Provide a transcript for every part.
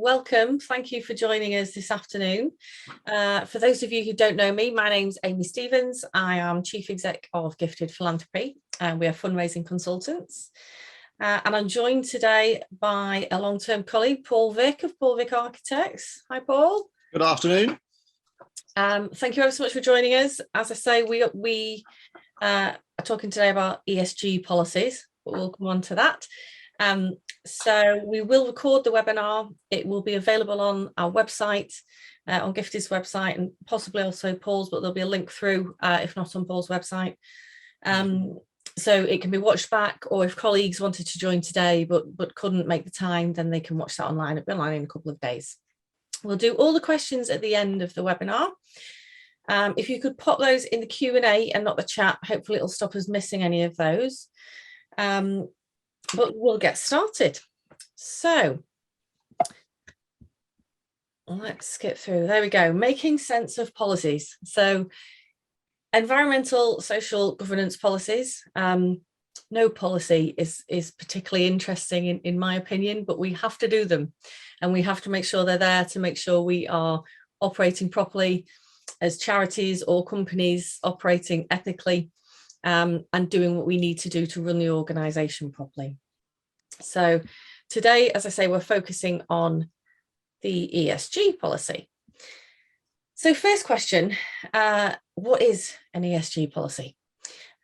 welcome. Thank you for joining us this afternoon. For those of you who don't know me, my name's Amy Stevens. I am Chief Exec of Gifted Philanthropy, and we are fundraising consultants. And I'm joined today by a long-term colleague, Paul Vick of Paul Vick Architects. Hi, Paul. Good afternoon. Thank you ever so much for joining us. As I say, we are talking today about ESG policies, but we'll come on to that. So we will record the webinar. It will be available on our website, on Gifted's website, and possibly also Paul's, but there'll be a link through, if not on Paul's website. So it can be watched back, or if colleagues wanted to join today but couldn't make the time, then they can watch that online. It'll be online in a couple of days. We'll do all the questions at the end of the webinar. If you could pop those in the Q&A and not the chat, hopefully it'll stop us missing any of those. But we'll get started. So let's skip through. There we go. Making sense of policies. So environmental, social, governance policies. No policy is particularly interesting in my opinion, but we have to do them, and we have to make sure they're there to make sure we are operating properly as charities or companies, operating ethically, and doing what we need to do to run the organisation properly. So today, as I say, we're focusing on the ESG policy. So first question, what is an ESG policy?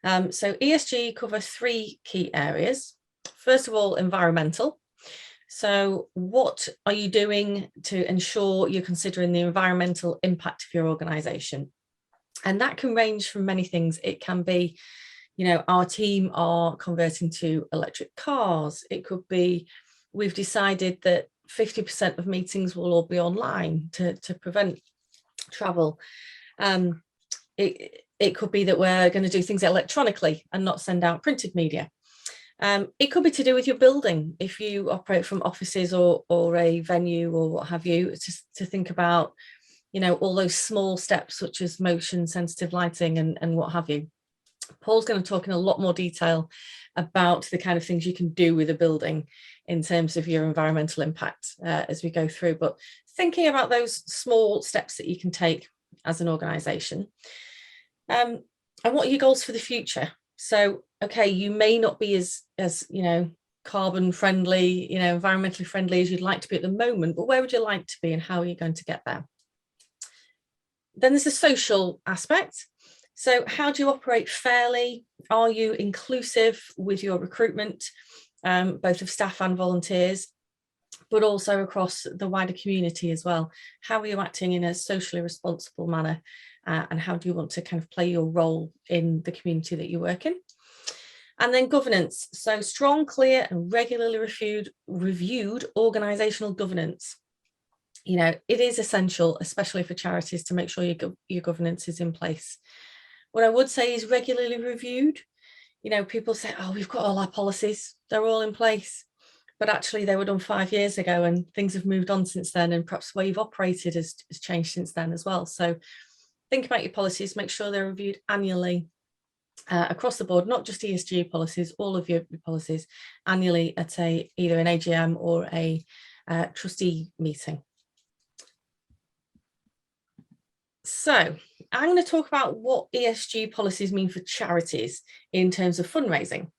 So ESG covers three key areas. First of all, environmental. So what are you doing to ensure you're considering the environmental impact of your organisation? And that can range from many things. It can be, you know, our team are converting to electric cars. It could be we've decided that 50% of meetings will all be online to prevent travel. It could be that we're going to do things electronically and not send out printed media. It could be to do with your building. If you operate from offices or a venue or what have you, it's just to think about, you know, all those small steps such as motion sensitive lighting and what have you. Paul's going to talk in a lot more detail about the kind of things you can do with a building in terms of your environmental impact as we go through, but thinking about those small steps that you can take as an organisation. And what are your goals for the future? So, okay, you may not be as you know, carbon friendly, you know, environmentally friendly as you'd like to be at the moment, but where would you like to be and how are you going to get there? Then there's the social aspect. So how do you operate fairly? Are you inclusive with your recruitment, both of staff and volunteers, but also across the wider community as well? How are you acting in a socially responsible manner? And how do you want to kind of play your role in the community that you work in? And then governance. So strong, clear and regularly reviewed organisational governance. You know, it is essential, especially for charities, to make sure your governance is in place. What I would say is regularly reviewed. You know, people say, oh, we've got all our policies, they're all in place. But actually they were done 5 years ago and things have moved on since then, and perhaps the way you've operated has changed since then as well. So think about your policies, make sure they're reviewed annually across the board, not just ESG policies, all of your policies annually at either an AGM or a trustee meeting. So I'm going to talk about what ESG policies mean for charities in terms of fundraising.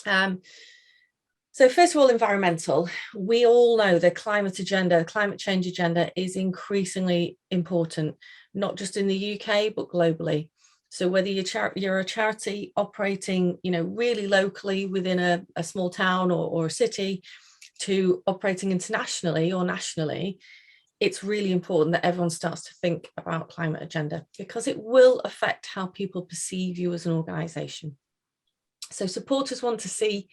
So first of all, environmental. We all know the climate agenda, climate change agenda is increasingly important, not just in the UK, but globally. So whether you're a charity operating, you know, really locally within a small town or a city, to operating internationally or nationally, it's really important that everyone starts to think about climate agenda, because it will affect how people perceive you as an organisation. So supporters want to see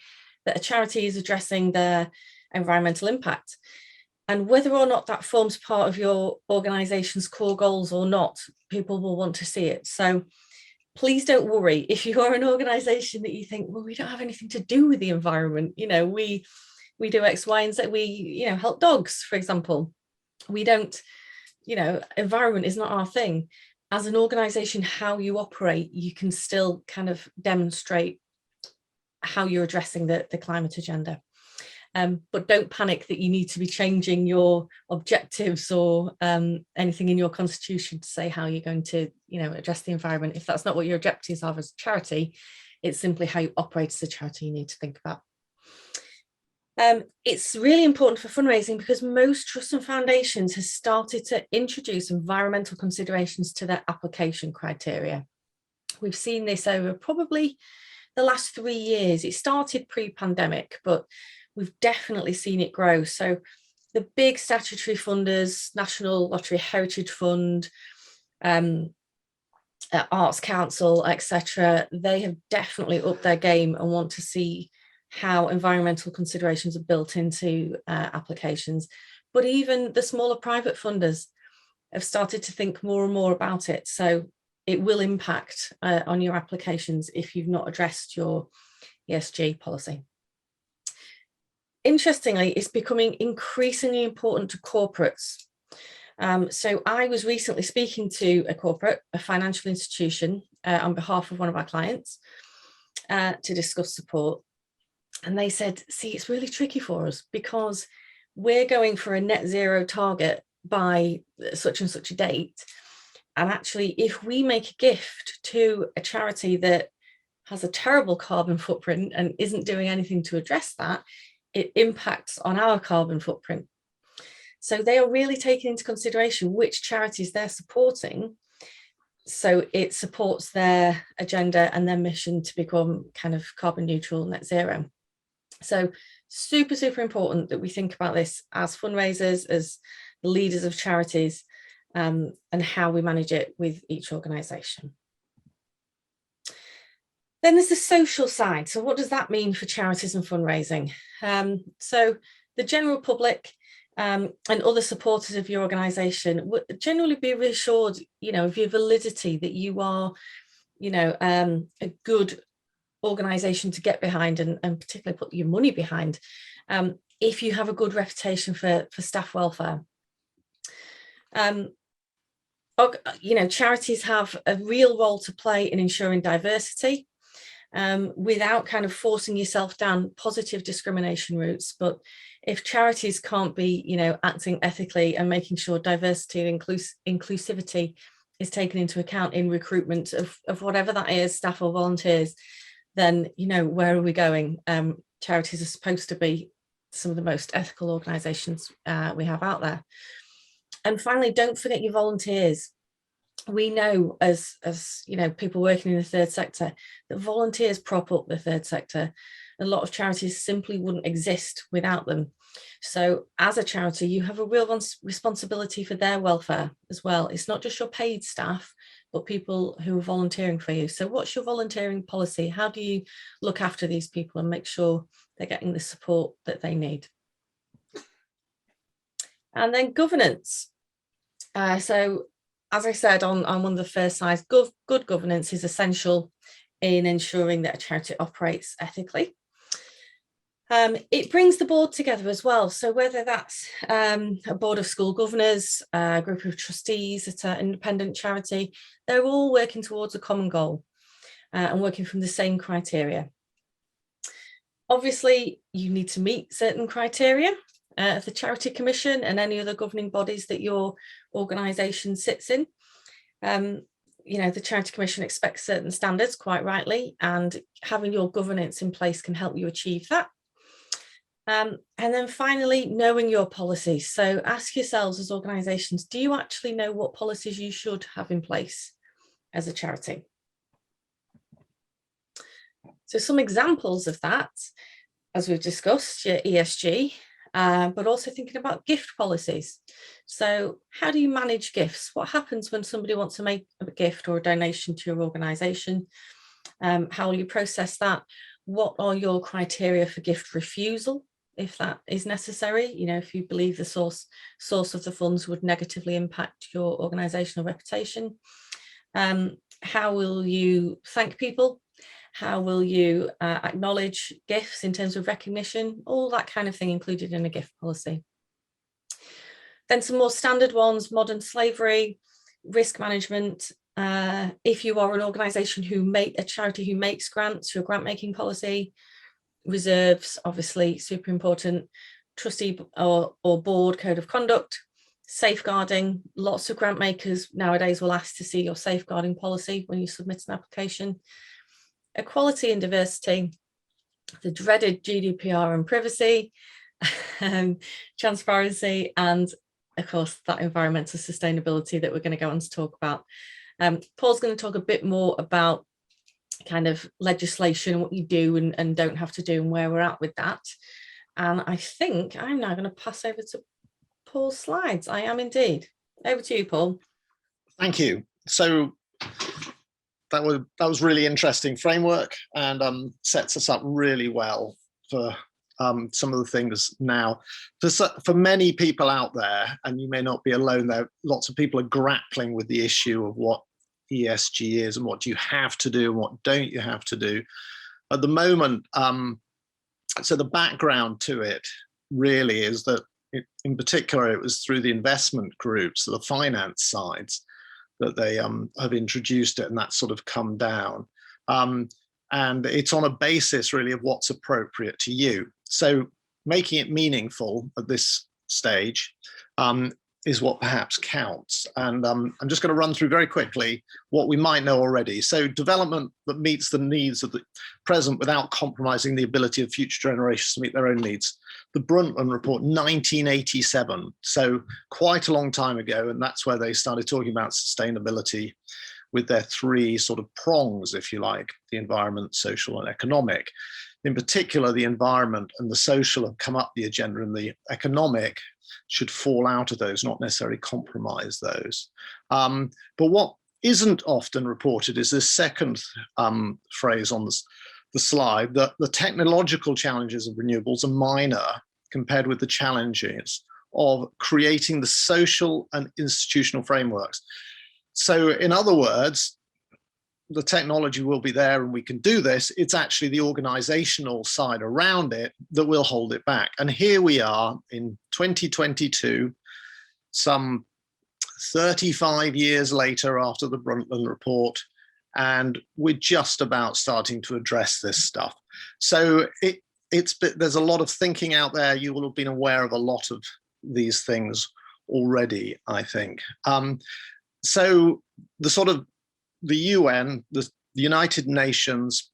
that a charity is addressing their environmental impact, and whether or not that forms part of your organisation's core goals or not, people will want to see it. So please don't worry if you are an organisation that you think, well, we don't have anything to do with the environment. You know, we do X, Y, and Z. We, you know, help dogs, for example. We don't, you know, environment is not our thing. As an organisation, how you operate, you can still kind of demonstrate how you're addressing the climate agenda. But don't panic that you need to be changing your objectives or anything in your constitution to say how you're going to, address the environment. If that's not what your objectives are as a charity, it's simply how you operate as a charity you need to think about. It's really important for fundraising because most trusts and foundations have started to introduce environmental considerations to their application criteria. We've seen this over probably the last 3 years. It started pre-pandemic, but we've definitely seen it grow. So the big statutory funders, National Lottery Heritage Fund, Arts Council, etc., they have definitely upped their game and want to see how environmental considerations are built into applications. But even the smaller private funders have started to think more and more about it. So it will impact on your applications if you've not addressed your ESG policy. Interestingly, it's becoming increasingly important to corporates. So I was recently speaking to a corporate, a financial institution, on behalf of one of our clients to discuss support. And they said, see, it's really tricky for us because we're going for a net zero target by such and such a date. And actually, if we make a gift to a charity that has a terrible carbon footprint and isn't doing anything to address that, it impacts on our carbon footprint. So they are really taking into consideration which charities they're supporting. So it supports their agenda and their mission to become kind of carbon neutral, net zero. So super, super important that we think about this as fundraisers, as the leaders of charities, and how we manage it with each organisation. Then there's the social side. So what does that mean for charities and fundraising? So the general public and other supporters of your organisation would generally be reassured, of your validity, that you are, a good organisation to get behind and particularly put your money behind, if you have a good reputation for staff welfare. Charities have a real role to play in ensuring diversity without kind of forcing yourself down positive discrimination routes. But if charities can't be, acting ethically and making sure diversity and inclusivity is taken into account in recruitment of whatever that is, staff or volunteers, then, where are we going? Charities are supposed to be some of the most ethical organisations we have out there. And finally, don't forget your volunteers. We know as people working in the third sector, that volunteers prop up the third sector. A lot of charities simply wouldn't exist without them. So as a charity, you have a real responsibility for their welfare as well. It's not just your paid staff, but people who are volunteering for you. So what's your volunteering policy? How do you look after these people and make sure they're getting the support that they need? And then governance. So as I said on one of the first slides, good governance is essential in ensuring that a charity operates ethically. It brings the board together as well. So whether that's a board of school governors, a group of trustees at an independent charity, they're all working towards a common goal and working from the same criteria. Obviously, you need to meet certain criteria of the Charity Commission and any other governing bodies that your organisation sits in. The Charity Commission expects certain standards, quite rightly, and having your governance in place can help you achieve that. And then finally, knowing your policies. So ask yourselves as organisations, do you actually know what policies you should have in place as a charity? So some examples of that, as we've discussed, your ESG, but also thinking about gift policies. So how do you manage gifts? What happens when somebody wants to make a gift or a donation to your organisation? How will you process that? What are your criteria for gift refusal, if that is necessary? If you believe the source of the funds would negatively impact your organisational reputation. How will you thank people? How will you acknowledge gifts in terms of recognition? All that kind of thing included in a gift policy. Then some more standard ones: modern slavery, risk management. If you are an organisation a charity who makes grants, your grant making policy, reserves, obviously super important, trustee or board code of conduct, safeguarding. Lots of grant makers nowadays will ask to see your safeguarding policy when you submit an application. Equality and diversity, the dreaded GDPR and privacy, transparency, and of course that environmental sustainability that we're going to go on to talk about. Paul's going to talk a bit more about kind of legislation, what you do and don't have to do, and where we're at with that. And I think I'm now going to pass over to Paul's slides. I am indeed. Over to you, Paul. Thank you. So that was really interesting framework, and sets us up really well for some of the things now. For many people out there, and you may not be alone there, lots of people are grappling with the issue of what ESG is and what do you have to do and what don't you have to do. At the moment, so the background to it really is that in particular, it was through the investment groups, the finance sides, that they have introduced it, and that's sort of come down. And it's on a basis really of what's appropriate to you. So making it meaningful at this stage is what perhaps counts. And I'm just going to run through very quickly what we might know already. So development that meets the needs of the present without compromising the ability of future generations to meet their own needs. The Brundtland Report, 1987, so quite a long time ago, and that's where they started talking about sustainability with their three sort of prongs, if you like, the environment, social, and economic. In particular, the environment and the social have come up the agenda, and the economic should fall out of those, not necessarily compromise those. But what isn't often reported is this second phrase on the slide, that the technological challenges of renewables are minor compared with the challenges of creating the social and institutional frameworks. So in other words, the technology will be there and we can do this. It's actually the organizational side around it that will hold it back. And here we are in 2022, some 35 years later after the Brundtland Report, and we're just about starting to address this stuff. So there's a lot of thinking out there. You will have been aware of a lot of these things already, I think. So the UN, the United Nations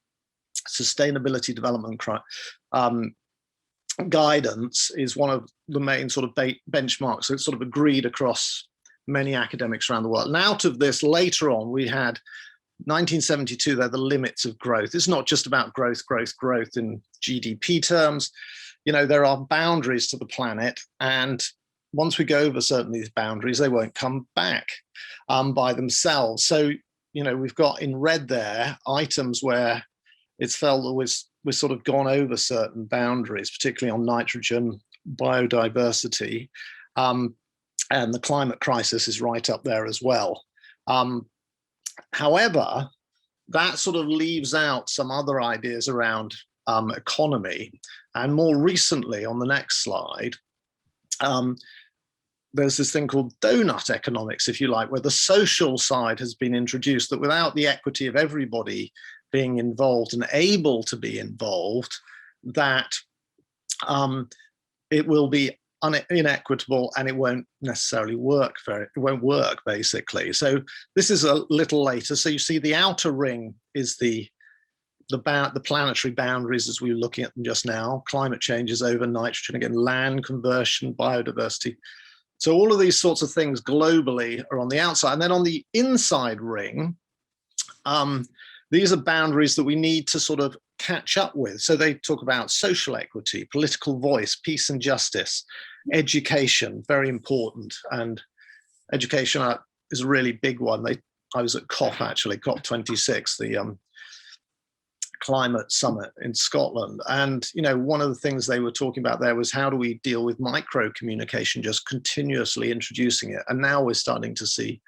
Sustainability Development Guidance is one of the main sort of benchmarks. So it's sort of agreed across many academics around the world. And out of this, later on, we had 1972, they're the limits of growth. It's not just about growth in GDP terms. You know, there are boundaries to the planet, and once we go over certain these boundaries, they won't come back by themselves. So, you know, we've got in red there items where it's felt that we've sort of gone over certain boundaries, particularly on nitrogen, biodiversity, and the climate crisis is right up there as well. However, that sort of leaves out some other ideas around economy. And more recently, on the next slide, there's this thing called donut economics, if you like, where the social side has been introduced, that without the equity of everybody being involved and able to be involved, that it will be inequitable and it won't necessarily work basically. So this is a little later. So you see the outer ring is the planetary boundaries as we were looking at them just now. Climate change is over, nitrogen again, land conversion, biodiversity. So all of these sorts of things globally are on the outside. And then on the inside ring, these are boundaries that we need to sort of catch up with. So they talk about social equity, political voice, peace and justice, education, very important. And education is a really big one. I was at COP actually, COP26, the climate summit in Scotland. And, you know, one of the things they were talking about there was how do we deal with micro communication, just continuously introducing it. And now we're starting to see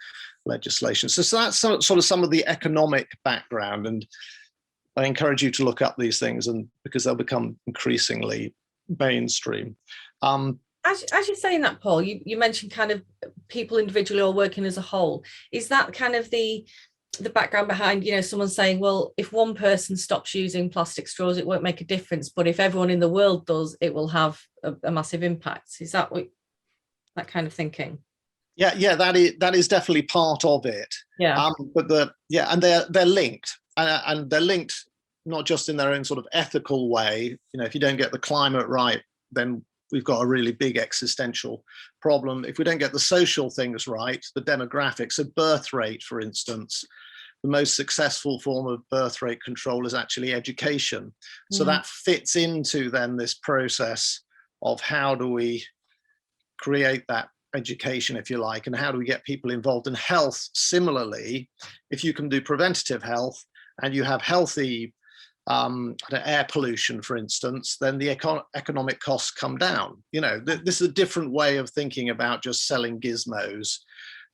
legislation. So that's sort of some of the economic background. And I encourage you to look up these things, and because they'll become increasingly mainstream. As you're saying that, Paul, you mentioned kind of people individually or working as a whole. Is that kind of the the background behind, someone saying, well, if one person stops using plastic straws, it won't make a difference, but if everyone in the world does, it will have a massive impact. Is that that kind of thinking? Yeah, that is definitely part of it. Yeah. And they're linked, and they're linked not just in their own sort of ethical way. If you don't get the climate right, then we've got a really big existential problem. If we don't get the social things right, the demographics, so birth rate, for instance, the most successful form of birth rate control is actually education. So that fits into then this process of how do we create that education, if you like, and how do we get people involved in health? Similarly, if you can do preventative health and you have healthy air pollution, for instance, then the economic costs come down. This is a different way of thinking about just selling gizmos,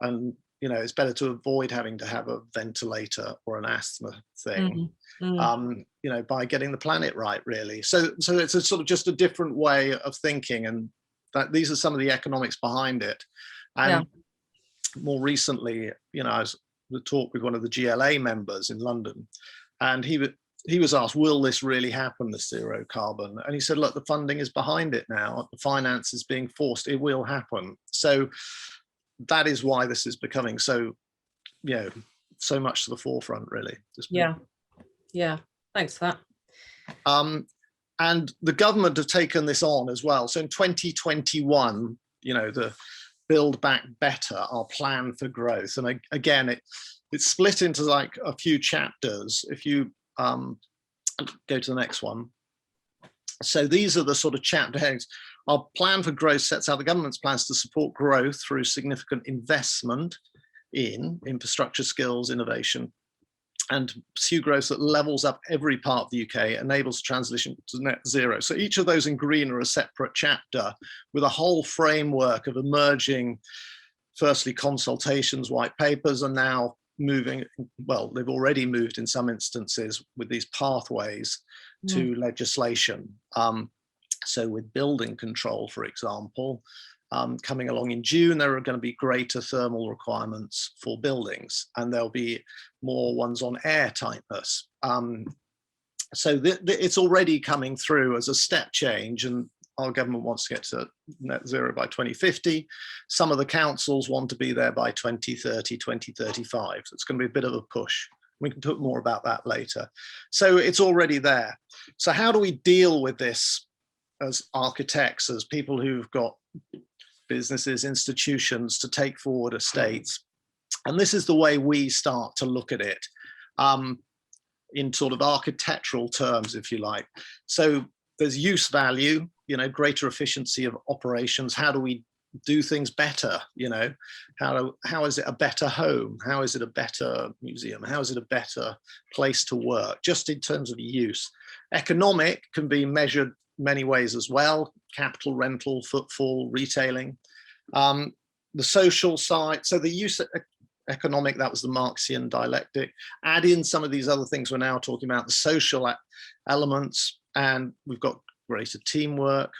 and it's better to avoid having to have a ventilator or an asthma thing, by getting the planet right, really. So it's a sort of just a different way of thinking, and that these are some of the economics behind it. And more recently, I was to talk with one of the GLA members in London, and he was asked, will this really happen, the zero carbon? And he said, look, the funding is behind it now. The finance is being forced. It will happen. So that is why this is becoming so much to the forefront, really. Yeah. Thanks for that. And the government have taken this on as well. So in 2021, the Build Back Better, our plan for growth. And again, it's split into like a few chapters. If you go to the next one. So these are the sort of chapter headings. Our plan for growth sets out the government's plans to support growth through significant investment in infrastructure, skills, innovation, and pursue growth that levels up every part of the UK, enables transition to net zero. So each of those in green are a separate chapter with a whole framework of emerging, firstly, consultations, white papers, and now moving, well, they've already moved in some instances with these pathways to legislation. So with building control, for example, coming along in June, there are going to be greater thermal requirements for buildings, and there'll be more ones on air tightness. So it's already coming through as a step change, and our government wants to get to net zero by 2050. Some of the councils want to be there by 2030, 2035. So it's going to be a bit of a push. We can talk more about that later. So it's already there. So how do we deal with this as architects, as people who've got businesses, institutions to take forward estates? And this is the way we start to look at it in sort of architectural terms, if you like. So there's use value, greater efficiency of operations. How do we do things better? How is it a better home? How is it a better museum? How is it a better place to work? Just in terms of use. Economic can be measured many ways as well: capital, rental, footfall, retailing. The social side, so the use economic, that was the Marxian dialectic. Add in some of these other things we're now talking about, the social elements, and we've got greater teamwork,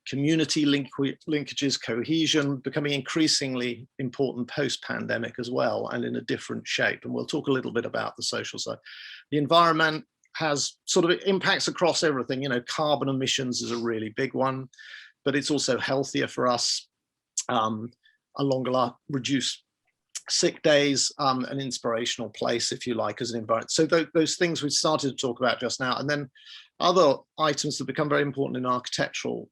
community linkages, cohesion, becoming increasingly important post-pandemic as well, and in a different shape. And we'll talk a little bit about the social side. The environment has sort of impacts across everything. Carbon emissions is a really big one, but it's also healthier for us, a longer life, reduced sick days, an inspirational place, if you like, as an environment. So those things we started to talk about just now, and then other items that become very important in architectural,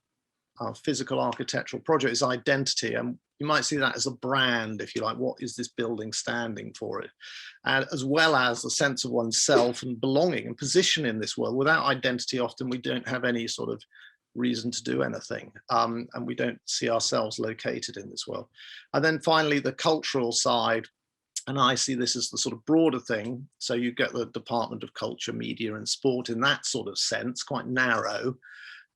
physical architectural project is identity. And you might see that as a brand, if you like. What is this building standing for? It, and as well as a sense of oneself and belonging and position in this world. Without identity, often we don't have any sort of reason to do anything, and we don't see ourselves located in this world. And then finally, the cultural side, and I see this as the sort of broader thing. So you get the Department of Culture, Media and Sport in that sort of sense, quite narrow,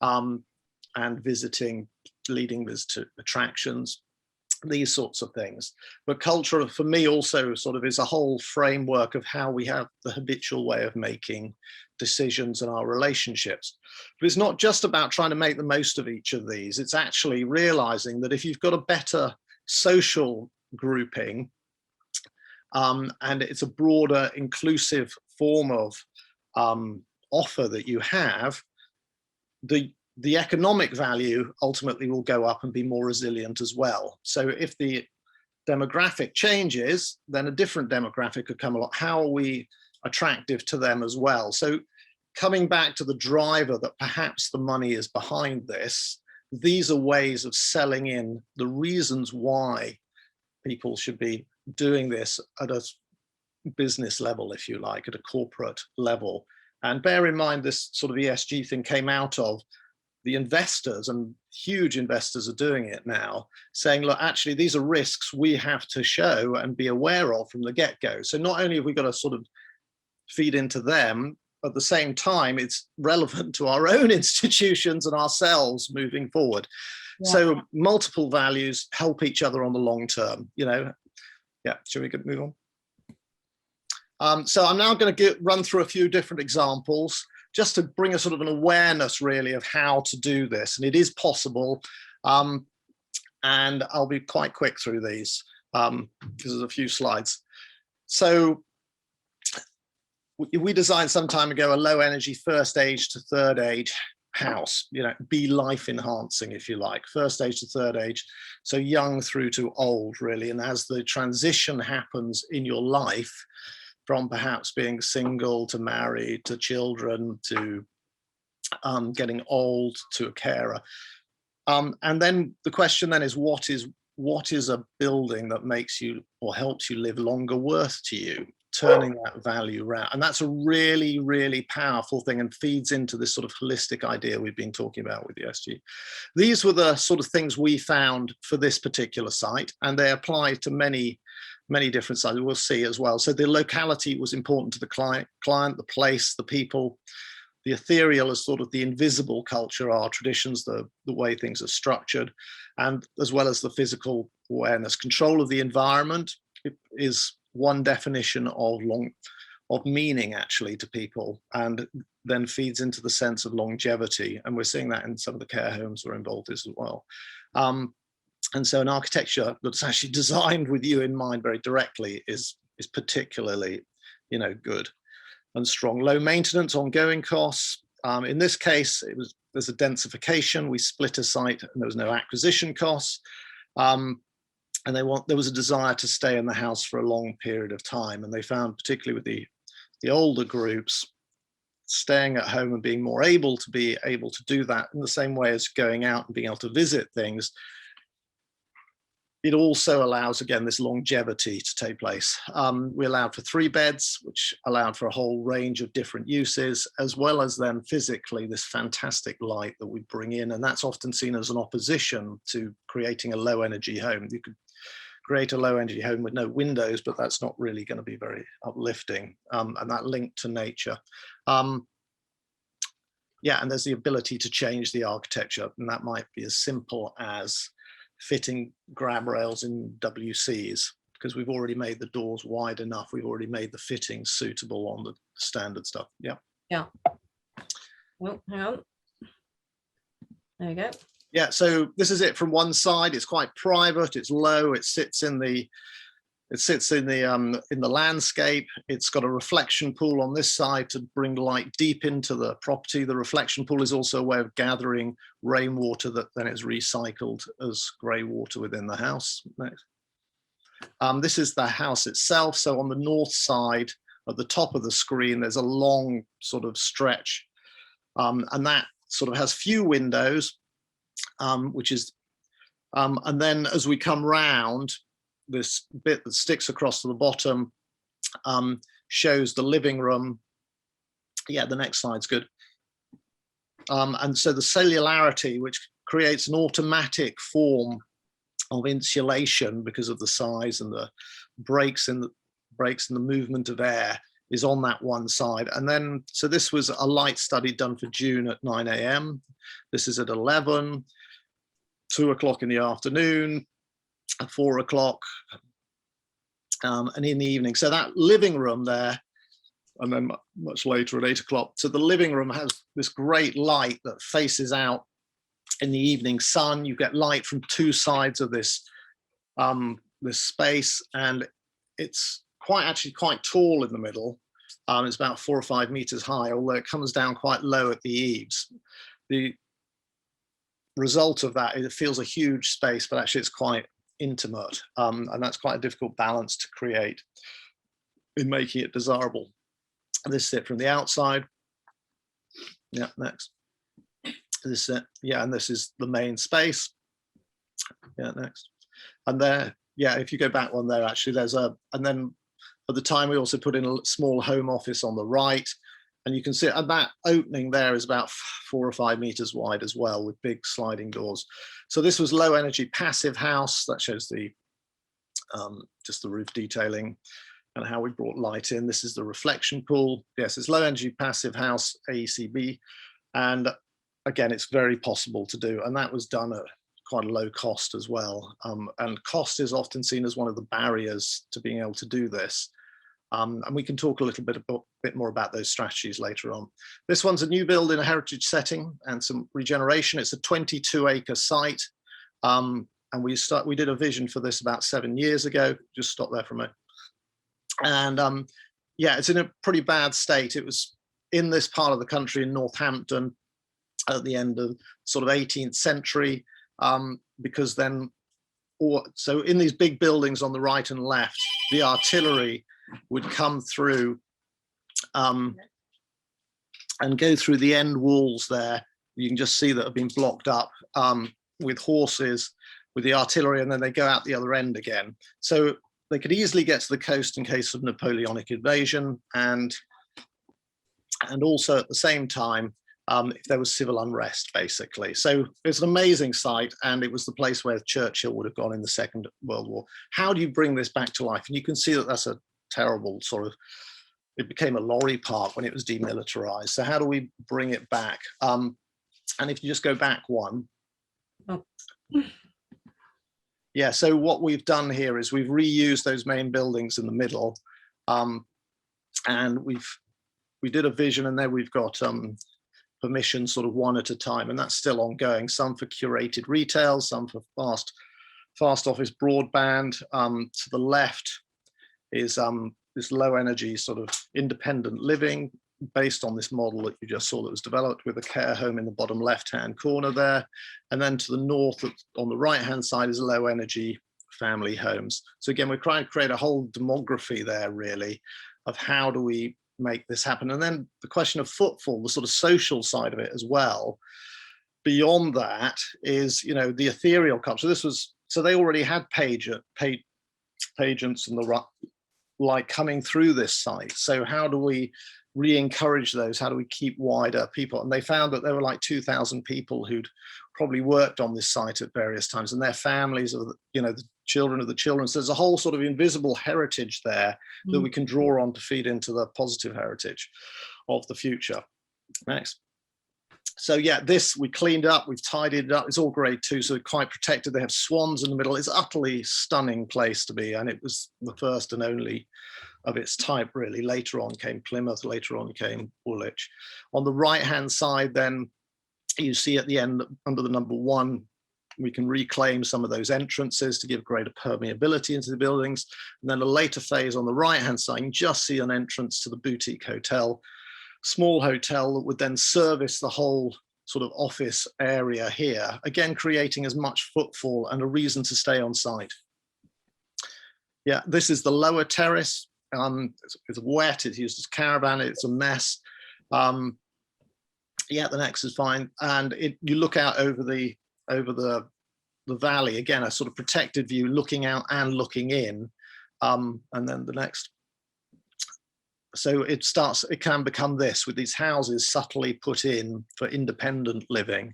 and visiting, leading visitor attractions, these sorts of things. But culture, for me, also sort of is a whole framework of how we have the habitual way of making decisions in our relationships. But it's not just about trying to make the most of each of these. It's actually realizing that if you've got a better social grouping, and it's a broader, inclusive form of offer that you have, the economic value ultimately will go up and be more resilient as well. So if the demographic changes, then a different demographic could come along. How are we attractive to them as well? So coming back to the driver that perhaps the money is behind this, these are ways of selling in the reasons why people should be doing this at a business level, if you like, at a corporate level. And bear in mind, this sort of ESG thing came out of the investors, and huge investors are doing it now, saying, look, actually, these are risks we have to show and be aware of from the get-go. So not only have we got to sort of feed into them, at the same time, it's relevant to our own institutions and ourselves moving forward. Yeah. So multiple values help each other on the long term, you know. Yeah, should we move on? So I'm now going to run through a few different examples, just to bring a sort of an awareness really of how to do this. And it is possible. And I'll be quite quick through these because there's a few slides. So we designed some time ago a low energy first age to third age house, you know, be life enhancing, if you like, first age to third age. So young through to old really. And as the transition happens in your life, from perhaps being single to married to children to getting old to a carer. And then the question then is, what is a building that makes you or helps you live longer worth to you, turning that value around? And that's a really, really powerful thing and feeds into this sort of holistic idea we've been talking about with ESG. These were the sort of things we found for this particular site, and they apply to many different sites, we'll see as well. So the locality was important to the client, the place, the people. The ethereal is sort of the invisible culture, our traditions, the way things are structured, and as well as the physical awareness. Control of the environment is one definition of meaning actually to people, and then feeds into the sense of longevity. And we're seeing that in some of the care homes we're involved in as well. And so an architecture that's actually designed with you in mind very directly is particularly, you know, good and strong. Low maintenance, ongoing costs. In this case, there's a densification. We split a site and there was no acquisition costs. And there was a desire to stay in the house for a long period of time. And they found, particularly with the older groups, staying at home and being more able to do that in the same way as going out and being able to visit things. It also allows, again, this longevity to take place. We allowed for 3 beds, which allowed for a whole range of different uses, as well as then physically this fantastic light that we bring in. And that's often seen as an opposition to creating a low energy home. You could create a low energy home with no windows, but that's not really going to be very uplifting. And that link to nature. Yeah, and there's the ability to change the architecture, and that might be as simple as fitting grab rails in WCs, because we've already made the doors wide enough. We've already made the fittings suitable on the standard stuff. Yeah. Yeah. Well, hang on. There we go. Yeah, so this is it from one side. It's quite private. It's low. It sits in the landscape. It's got a reflection pool on this side to bring light deep into the property. The reflection pool is also a way of gathering rainwater that then is recycled as grey water within the house. Next. This is the house itself. So on the north side, at the top of the screen, there's a long sort of stretch, and that sort of has few windows, which is, and then as we come round, this bit that sticks across to the bottom shows the living room. Yeah, the next slide's good. And so the cellularity, which creates an automatic form of insulation because of the size and the breaks in the movement of air, is on that one side. And then, so this was a light study done for June at 9 a.m. This is at 11, 2 o'clock in the afternoon, at 4 o'clock, and in the evening. So that living room there, and then much later at 8 o'clock. So the living room has this great light that faces out in the evening sun. You get light from 2 sides of this, this space, and it's actually quite tall in the middle. It's about 4 or 5 meters high, although it comes down quite low at the eaves. The result of that is it feels a huge space, but actually it's quite intimate, and that's quite a difficult balance to create in making it desirable. This is it from the outside. Yeah, next. This is it. Yeah, and this is the main space. Yeah, next. And there, yeah, if you go back one there, actually there's a, and then at the time we also put in a small home office on the right, and you can see, and that opening there is about 4 or 5 meters wide as well, with big sliding doors. So this was low energy passive house. That shows the just the roof detailing and how we brought light in. This is the reflection pool. Yes, it's low energy passive house, AECB, and again, it's very possible to do, and that was done at quite a low cost as well. And cost is often seen as one of the barriers to being able to do this. And we can talk a little bit more about those strategies later on. This one's a new build in a heritage setting and some regeneration. It's a 22-acre site. And we did a vision for this about 7 years ago. Just stop there for a minute. And yeah, it's in a pretty bad state. It was in this part of the country in Northampton at the end of sort of 18th century, because then, so in these big buildings on the right and left, the artillery would come through and go through the end walls there. You can just see that have been blocked up with horses, with the artillery, and then they go out the other end again. So they could easily get to the coast in case of Napoleonic invasion, and also at the same time, if there was civil unrest, basically. So it's an amazing site, and it was the place where Churchill would have gone in the Second World War. How do you bring this back to life? And you can see that that's a terrible sort of, it became a lorry park when it was demilitarized. So how do we bring it back? And if you just go back one. Oh. Yeah, so what we've done here is we've reused those main buildings in the middle. And we did a vision, and then we've got permission sort of one at a time, and that's still ongoing. Some for curated retail, some for fast office broadband. To the left is this low energy sort of independent living based on this model that you just saw that was developed, with a care home in the bottom left hand corner there. And then to the north on the right hand side is low energy family homes. So again, we're trying to create a whole demography there really of how do we make this happen. And then the question of footfall, the sort of social side of it as well. Beyond that is, you know, the ethereal culture. This was, so they already had pageants and the like coming through this site. So how do we re-encourage those? How do we keep wider people? And they found that there were like 2,000 people who'd probably worked on this site at various times, and their families, or you know, the children of the children. So there's a whole sort of invisible heritage there that we can draw on to feed into the positive heritage of the future. Next. So yeah, this we cleaned up, we've tidied it up. It's all grade 2, so quite protected. They have swans in the middle. It's an utterly stunning place to be, and it was the first and only of its type really. Later on came Plymouth, later on came Woolwich. On the right hand side then, you see at the end under the number 1, we can reclaim some of those entrances to give greater permeability into the buildings. And then a later phase on the right hand side, you can just see an entrance to the boutique hotel, small hotel that would then service the whole sort of office area here, again creating as much footfall and a reason to stay on site. Yeah, this is the lower terrace. It's wet, it's used as caravan, it's a mess. Yeah, the next is fine. And you look out over the valley, again, a sort of protected view, looking out and looking in. And then the next. So it can become this, with these houses subtly put in for independent living.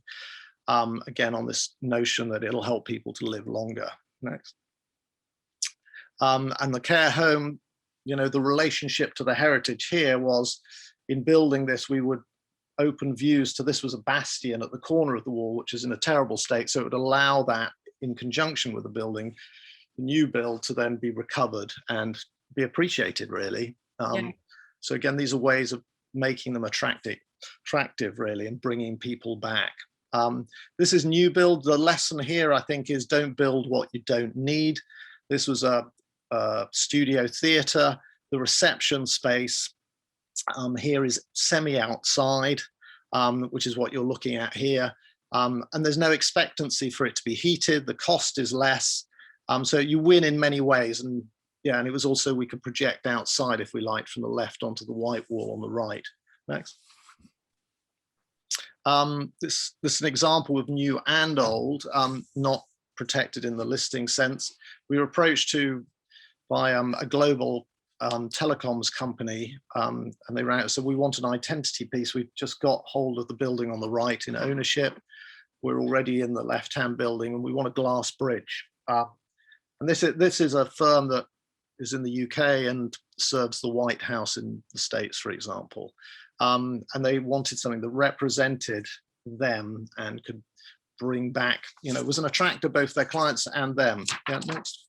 Again, on this notion that it'll help people to live longer. Next. And the care home, you know, the relationship to the heritage here was, in building this, we would open views to, this was a bastion at the corner of the wall, which is in a terrible state. So it would allow that, in conjunction with the building, the new build, to then be recovered and be appreciated really. Yeah. So again, these are ways of making them attractive really, and bringing people back. This is new build. The lesson here, I think, is don't build what you don't need. This was a studio theatre. The reception space here is semi-outside, which is what you're looking at here. And there's no expectancy for it to be heated. The cost is less. So you win in many ways. And yeah, and it was also, we could project outside if we liked from the left onto the white wall on the right. Next. This is an example of new and old, not protected in the listing sense. We were approached by a global telecoms company, and they ran it. So we want an identity piece. We've just got hold of the building on the right in ownership. We're already in the left-hand building, and we want a glass bridge. And this is a firm that is in the UK and serves the White House in the States, for example. And they wanted something that represented them and could bring back, was an attractor both their clients and them. Yeah, next.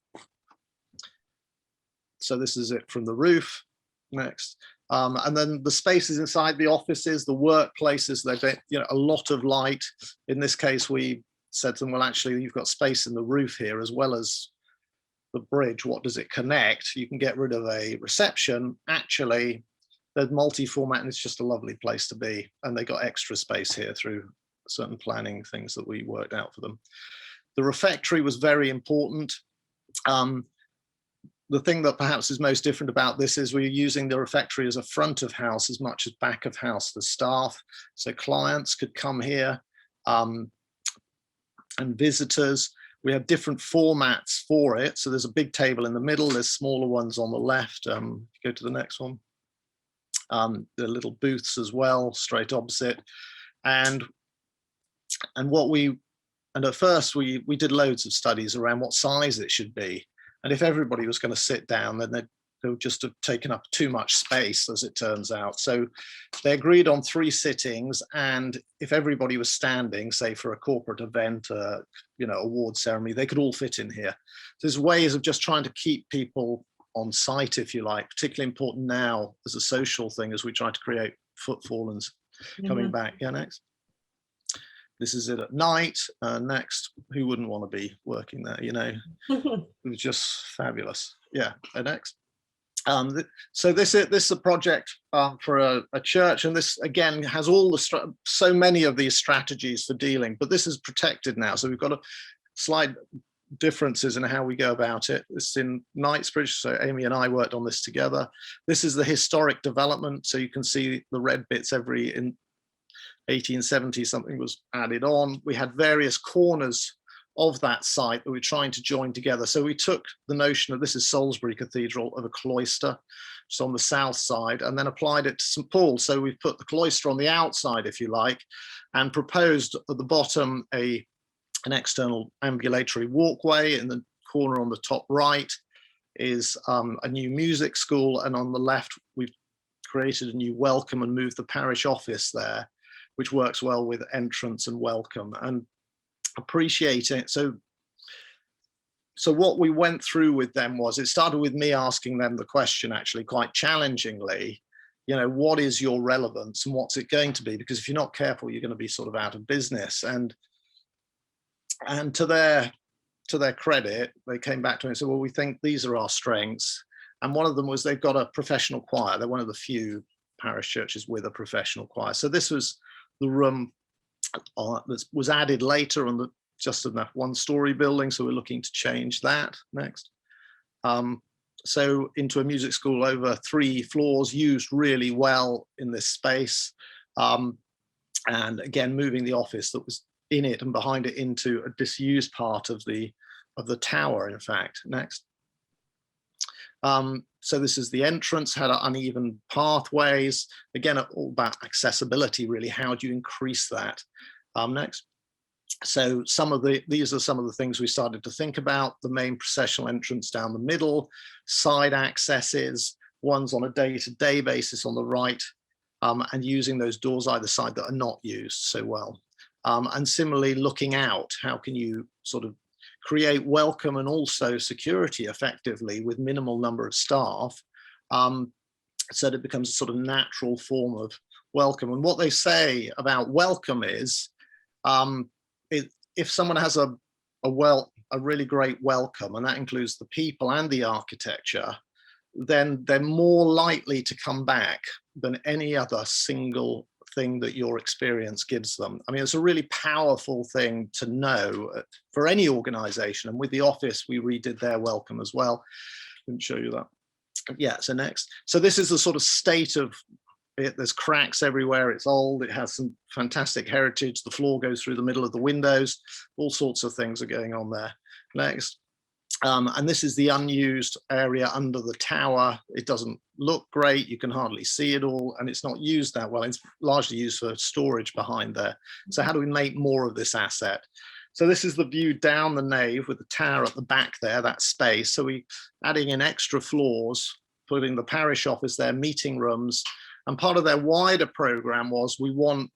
So this is it from the roof. Next. And then the spaces inside the offices, the workplaces, they've a lot of light. In this case, we said to them, well, actually, you've got space in the roof here as well as the bridge. What does it connect? You can get rid of a reception. Actually, they're multi-format, and it's just a lovely place to be. And they got extra space here through certain planning things that we worked out for them. The refectory was very important. The thing that perhaps is most different about this is we're using the refectory as a front of house as much as back of house for staff. So clients could come here and visitors. We have different formats for it. So there's a big table in the middle. There's smaller ones on the left. Go to the next one. The little booths as well, straight opposite. And at first we did loads of studies around what size it should be. And if everybody was going to sit down, then they would just have taken up too much space, as it turns out. So they agreed on 3 sittings, and if everybody was standing, say for a corporate event, award ceremony, they could all fit in here. So there's ways of just trying to keep people on site, if you like, particularly important now as a social thing as we try to create footfall and coming back. Yeah, next. This is it at night. Next, who wouldn't want to be working there, It was just fabulous. Yeah, next. So this is a project for a church, and this again has all so many of these strategies for dealing, but this is protected now. So we've got a slight differences in how we go about it. It's in Knightsbridge, so Amy and I worked on this together. This is the historic development, so you can see the red bits in 1870 something was added on. We had various corners of that site that we're trying to join together. So we took the notion of, this is Salisbury Cathedral, of a cloister, just on the south side, and then applied it to St. Paul. So we've put the cloister on the outside, if you like, and proposed at the bottom an external ambulatory walkway. In the corner on the top right is a new music school, and on the left we've created a new welcome and moved the parish office there, which works well with entrance and welcome and appreciating it. So what we went through with them was, it started with me asking them the question, actually quite challengingly, what is your relevance and what's it going to be? Because if you're not careful, you're going to be sort of out of business. And to their credit, they came back to me and said, well, we think these are our strengths. And one of them was they've got a professional choir. They're one of the few parish churches with a professional choir. So this was the room that was added later on just in that 1-story building. So we're looking to change that next. So into a music school over 3 floors, used really well in this space. And again, moving the office that was in it and behind it into a disused part of the tower, in fact. Next. So this is the entrance, had uneven pathways. Again, all about accessibility, really. How do you increase that? Next. So these are some of the things we started to think about. The main processional entrance down the middle, side accesses, ones on a day-to-day basis on the right, and using those doors either side that are not used so well. And similarly, looking out, how can you sort of create welcome and also security effectively with minimal number of staff, so that it becomes a sort of natural form of welcome. And what they say about welcome is, if someone has a a really great welcome, and that includes the people and the architecture, then they're more likely to come back than any other single thing that your experience gives them. I mean, it's a really powerful thing to know for any organization. And with the office, we redid their welcome as well. Didn't show you that. Yeah, so next. So this is the sort of state of it. There's cracks everywhere. It's old. It has some fantastic heritage. The floor goes through the middle of the windows. All sorts of things are going on there. Next. And this is the unused area under the tower. It doesn't look great. You can hardly see it all, and it's not used that well. It's largely used for storage behind there. So how do we make more of this asset? So this is the view down the nave with the tower at the back there, that space. So we adding in extra floors, putting the parish office there, meeting rooms. And part of their wider program was we want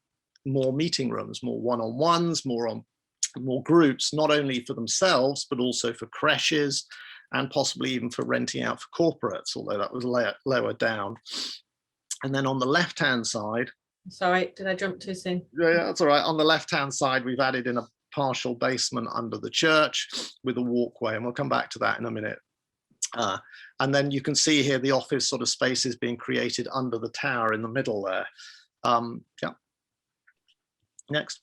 more meeting rooms, more one-on-ones, more groups, not only for themselves, but also for creches and possibly even for renting out for corporates, although that was lower down. And then on the left-hand side. Sorry, did I jump too soon? Yeah, that's all right. On the left-hand side, we've added in a partial basement under the church with a walkway, and we'll come back to that in a minute. And then you can see here the office sort of spaces being created under the tower in the middle there. Yeah. Next.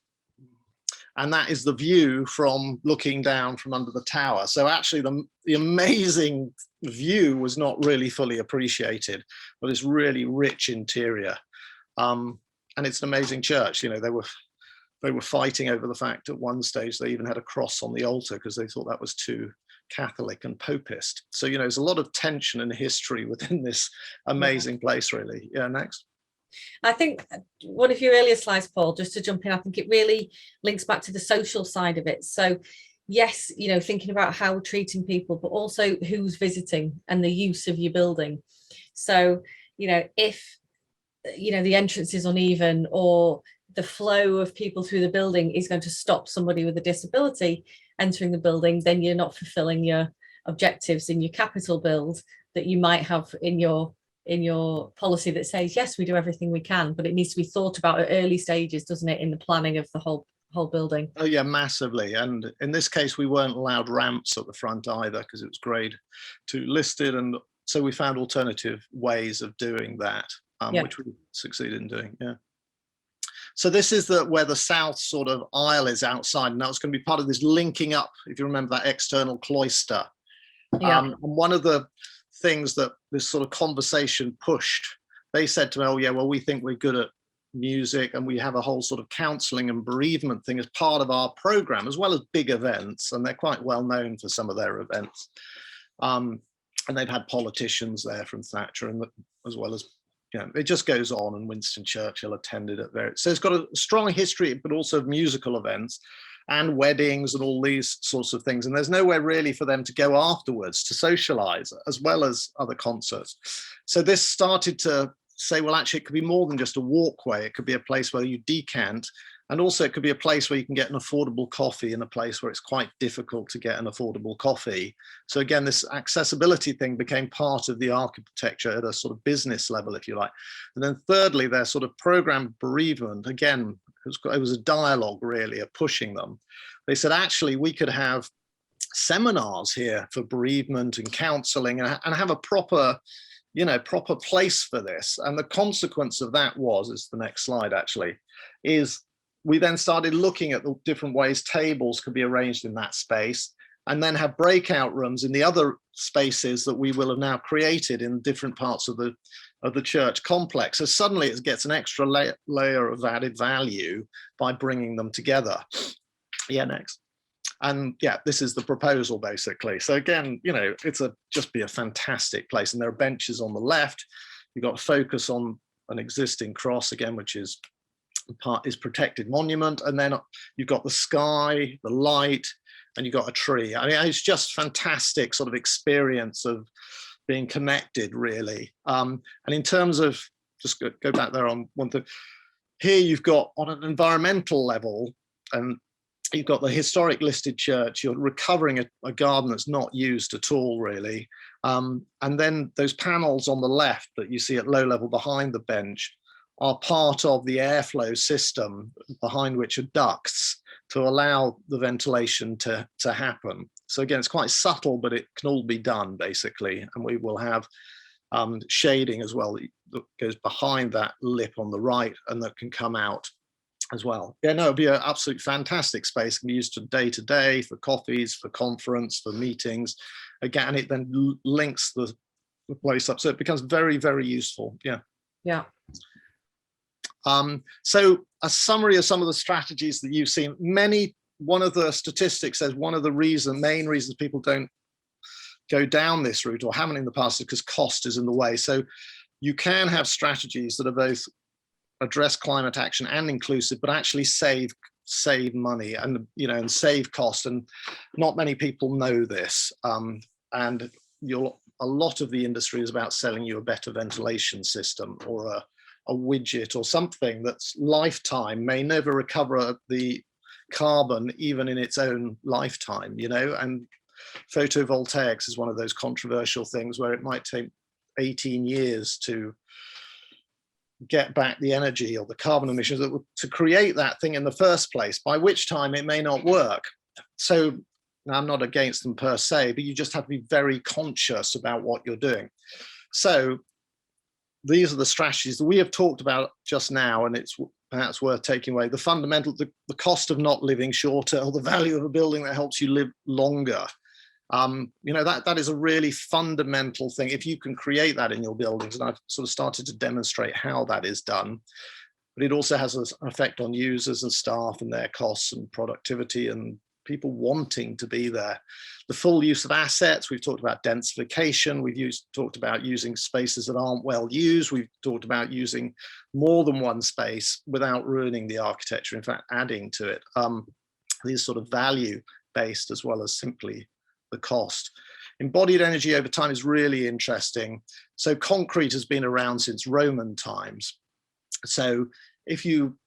And that is the view from looking down from under the tower. So actually the amazing view was not really fully appreciated, but it's really rich interior. And it's an amazing church. You know, they were fighting over the fact at one stage they even had a cross on the altar because they thought that was too Catholic and Popist. So, you know, there's a lot of tension and history within this amazing place, really. Yeah, next. I think one of your earlier slides, Paul, just to jump in, I think it really links back to the social side of it. So yes, you know, thinking about how we're treating people, but also who's visiting and the use of your building. So, you know, if, you know, the entrance is uneven or the flow of people through the building is going to stop somebody with a disability entering the building, then you're not fulfilling your objectives in your capital build that you might have in your policy that says, yes, we do everything we can, but it needs to be thought about at early stages, doesn't it, in the planning of the whole building? Oh yeah, massively. And in this case, we weren't allowed ramps at the front either because it was grade 2 listed. And so we found alternative ways of doing that, which we succeeded in doing. Yeah. So this is where the south sort of aisle is outside, and that was going to be part of this linking up, if you remember, that external cloister. Yeah. And one of the things that this sort of conversation pushed, they said to me, oh yeah, well, we think we're good at music and we have a whole sort of counselling and bereavement thing as part of our program, as well as big events, and they're quite well known for some of their events. And they've had politicians there from Thatcher, and as well as, you know, it just goes on, and Winston Churchill attended at various. So it's got a strong history, but also of musical events and weddings and all these sorts of things. And there's nowhere really for them to go afterwards to socialize, as well as other concerts. So this started to say, well, actually, it could be more than just a walkway. It could be a place where you decant. And also it could be a place where you can get an affordable coffee in a place where it's quite difficult to get an affordable coffee. So again, this accessibility thing became part of the architecture at a sort of business level, if you like. And then thirdly, their sort of program bereavement, again, it was a dialogue really of pushing them. They said, actually, we could have seminars here for bereavement and counseling and have a proper, you know, proper place for this. And the consequence of that was, it's the next slide actually, is we then started looking at the different ways tables could be arranged in that space, and then have breakout rooms in the other spaces that we will have now created in different parts of the church complex. So suddenly it gets an extra layer of added value by bringing them together. Yeah, next. And yeah, this is the proposal basically. So again, you know, just be a fantastic place. And there are benches on the left. You've got to focus on an existing cross again, which is protected monument. And then you've got the sky, the light, and you've got a tree. I mean, it's just fantastic sort of experience of being connected, really. And in terms of, just go back there on one thing, here you've got on an environmental level, and you've got the historic listed church, you're recovering a garden that's not used at all, really. And then those panels on the left that you see at low level behind the bench are part of the airflow system, behind which are ducts to allow the ventilation to happen. So again, it's quite subtle, but it can all be done basically. And we will have shading as well that goes behind that lip on the right and that can come out as well. Yeah, no, it'd be an absolute fantastic space. It can be used to day, for coffees, for conference, for meetings. Again, it then links the place up. So it becomes very, very useful. Yeah. Yeah. So a summary of some of the strategies that you've seen, one of the statistics says one of the main reasons people don't go down this route or haven't in the past is because cost is in the way. So you can have strategies that are both address climate action and inclusive, but actually save money and save cost. And not many people know this. And a lot of the industry is about selling you a better ventilation system or a widget or something that's lifetime, may never recover the carbon even in its own lifetime, and photovoltaics is one of those controversial things where it might take 18 years to get back the energy or the carbon emissions to create that thing in the first place, by which time it may not work. So I'm not against them per se, but you just have to be very conscious about what you're doing. So these are the strategies that we have talked about just now, and it's perhaps worth taking away. The fundamental, the cost of not living shorter, or the value of a building that helps you live longer. That is a really fundamental thing. If you can create that in your buildings, and I've sort of started to demonstrate how that is done, but it also has an effect on users and staff and their costs and productivity and people wanting to be there. The full use of assets, we've talked about densification, talked about using spaces that aren't well used, we've talked about using more than one space without ruining the architecture, in fact, adding to it. These sort of value-based as well as simply the cost. Embodied energy over time is really interesting. So concrete has been around since Roman times. So if you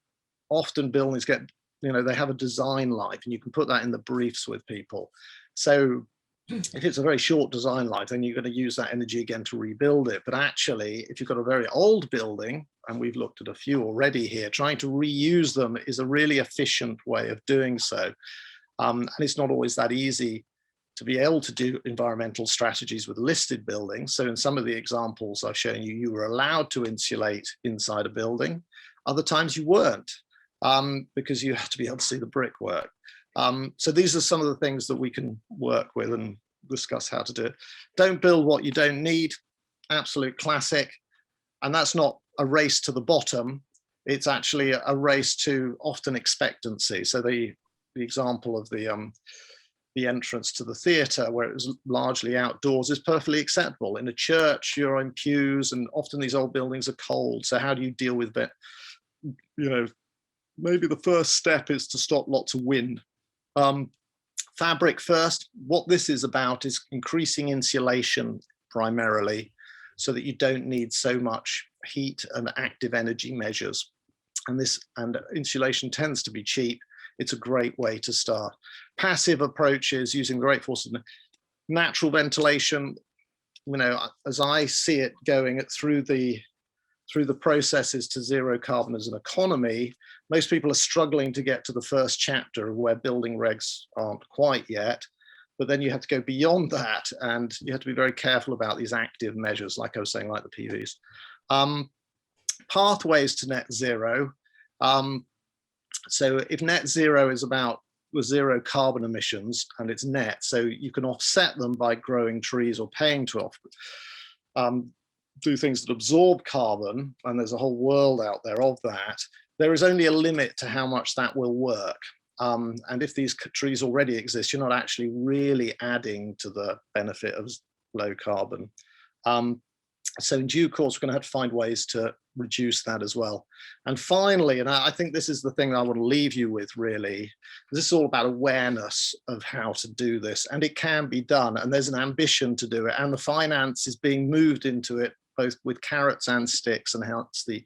often buildings get, they have a design life, and you can put that in the briefs with people. So if it's a very short design life, then you're going to use that energy again to rebuild it. But actually, if you've got a very old building, and we've looked at a few already here, trying to reuse them is a really efficient way of doing so. And it's not always that easy to be able to do environmental strategies with listed buildings. So in some of the examples I've shown you, you were allowed to insulate inside a building. Other times you weren't, because you have to be able to see the brickwork. So these are some of the things that we can work with and discuss how to do it. Don't build what you don't need, absolute classic. And that's not a race to the bottom. It's actually a race to often expectancy. So the example of the entrance to the theatre, where it was largely outdoors, is perfectly acceptable. In a church, you're in pews, and often these old buildings are cold. So how do you deal with that? Maybe the first step is to stop lots of wind. Fabric first. What this is about is increasing insulation primarily, so that you don't need so much heat and active energy measures. And insulation tends to be cheap. It's a great way to start. Passive approaches using the great force of natural ventilation. As I see it going through the processes to zero carbon as an economy, most people are struggling to get to the first chapter where building regs aren't quite yet. But then you have to go beyond that, and you have to be very careful about these active measures, like I was saying, like the PVs. Pathways to net zero. So if net zero is about zero carbon emissions, and it's net, so you can offset them by growing trees or paying to do things that absorb carbon, and there's a whole world out there of that. There is only a limit to how much that will work. And if these trees already exist, you're not actually really adding to the benefit of low carbon. So in due course, we're going to have to find ways to reduce that as well. And finally, and I think this is the thing that I want to leave you with really, this is all about awareness of how to do this, and it can be done, and there's an ambition to do it, and the finance is being moved into it, both with carrots and sticks, and hence the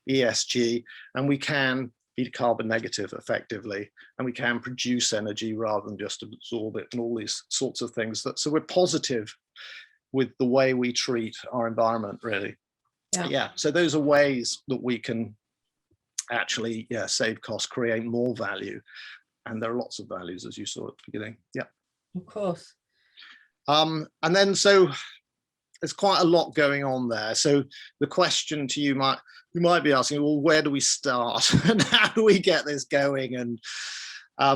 ESG, and we can be carbon negative effectively, and we can produce energy rather than just absorb it, and all these sorts of things. So we're positive with the way we treat our environment, really. Yeah, so those are ways that we can actually save costs, create more value, and there are lots of values, as you saw at the beginning. Yeah. Of course. And then, so there's quite a lot going on there. So the question to you might be asking, well, where do we start and how do we get this going? And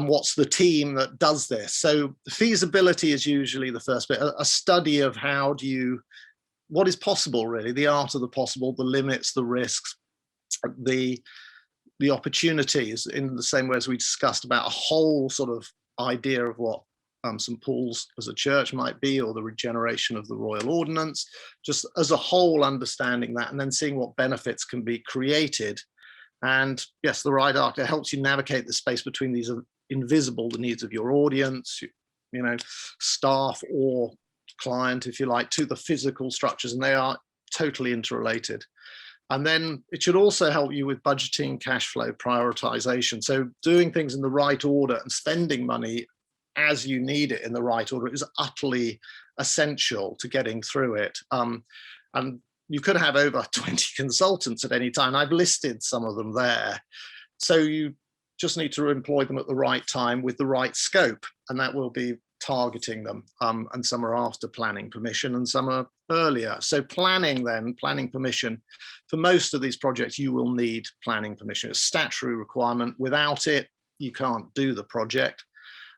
what's the team that does this? So feasibility is usually the first bit, a study of what is possible, really, the art of the possible, the limits, the risks, the opportunities, in the same way as we discussed about a whole sort of idea of what St. Paul's as a church might be, or the regeneration of the Royal Ordnance, just as a whole, understanding that, and then seeing what benefits can be created. And yes, the right architect helps you navigate the space between these invisible, the needs of your audience, staff or client, if you like, to the physical structures, and they are totally interrelated. And then it should also help you with budgeting, cash flow, prioritization. So doing things in the right order and spending money as you need it in the right order is utterly essential to getting through it. And you could have over 20 consultants at any time. I've listed some of them there. So you just need to employ them at the right time with the right scope, and that will be targeting them. And some are after planning permission and some are earlier. So planning permission. For most of these projects, you will need planning permission. It's a statutory requirement. Without it, you can't do the project.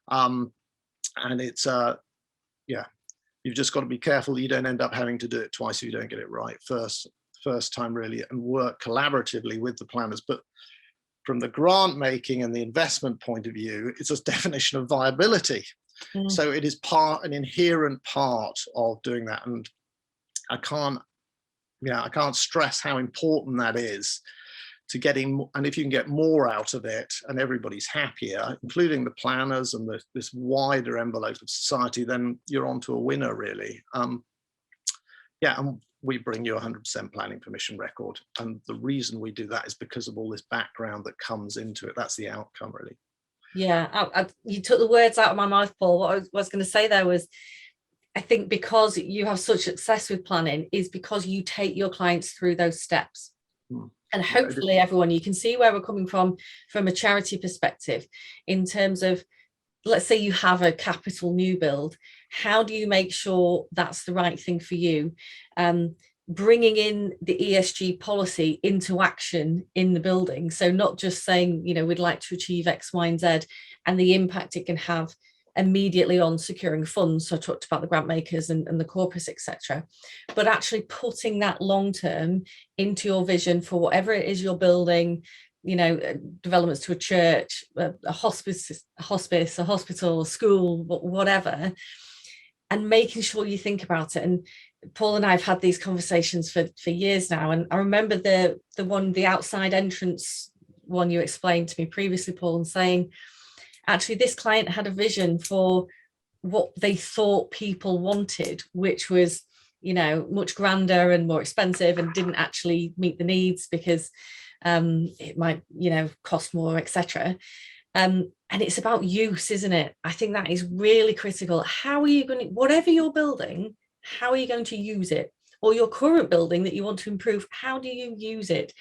And it's you've just got to be careful you don't end up having to do it twice if you don't get it right first time, really, and work collaboratively with the planners. But from the grant making and the investment point of view, it's a definition of viability. So it is an inherent part of doing that, and I can't stress how important that is to getting. And if you can get more out of it and everybody's happier, including the planners and this wider envelope of society, then you're onto a winner, really. And we bring you 100% planning permission record, and the reason we do that is because of all this background that comes into it. That's the outcome, really. Yeah, you took the words out of my mouth, Paul. What I was going to say there was, I think because you have such success with planning is because you take your clients through those steps. And hopefully everyone, you can see where we're coming from a charity perspective, in terms of, let's say you have a capital new build. How do you make sure that's the right thing for you? Bringing in the ESG policy into action in the building. So not just saying, we'd like to achieve X, Y, and Z, and the impact it can have immediately on securing funds. So I talked about the grant makers and the corpus, etc. But actually putting that long term into your vision for whatever it is you're building, developments to a church, a hospice, a hospital, a school, whatever, and making sure you think about it. And Paul and I have had these conversations for years now. And I remember the outside entrance one you explained to me previously, Paul, and saying, actually, this client had a vision for what they thought people wanted, which was, much grander and more expensive, and didn't actually meet the needs because it might, cost more, etc. And it's about use, isn't it? I think that is really critical. How are you going to, whatever you're building, how are you going to use it? Or your current building that you want to improve, how do you use it?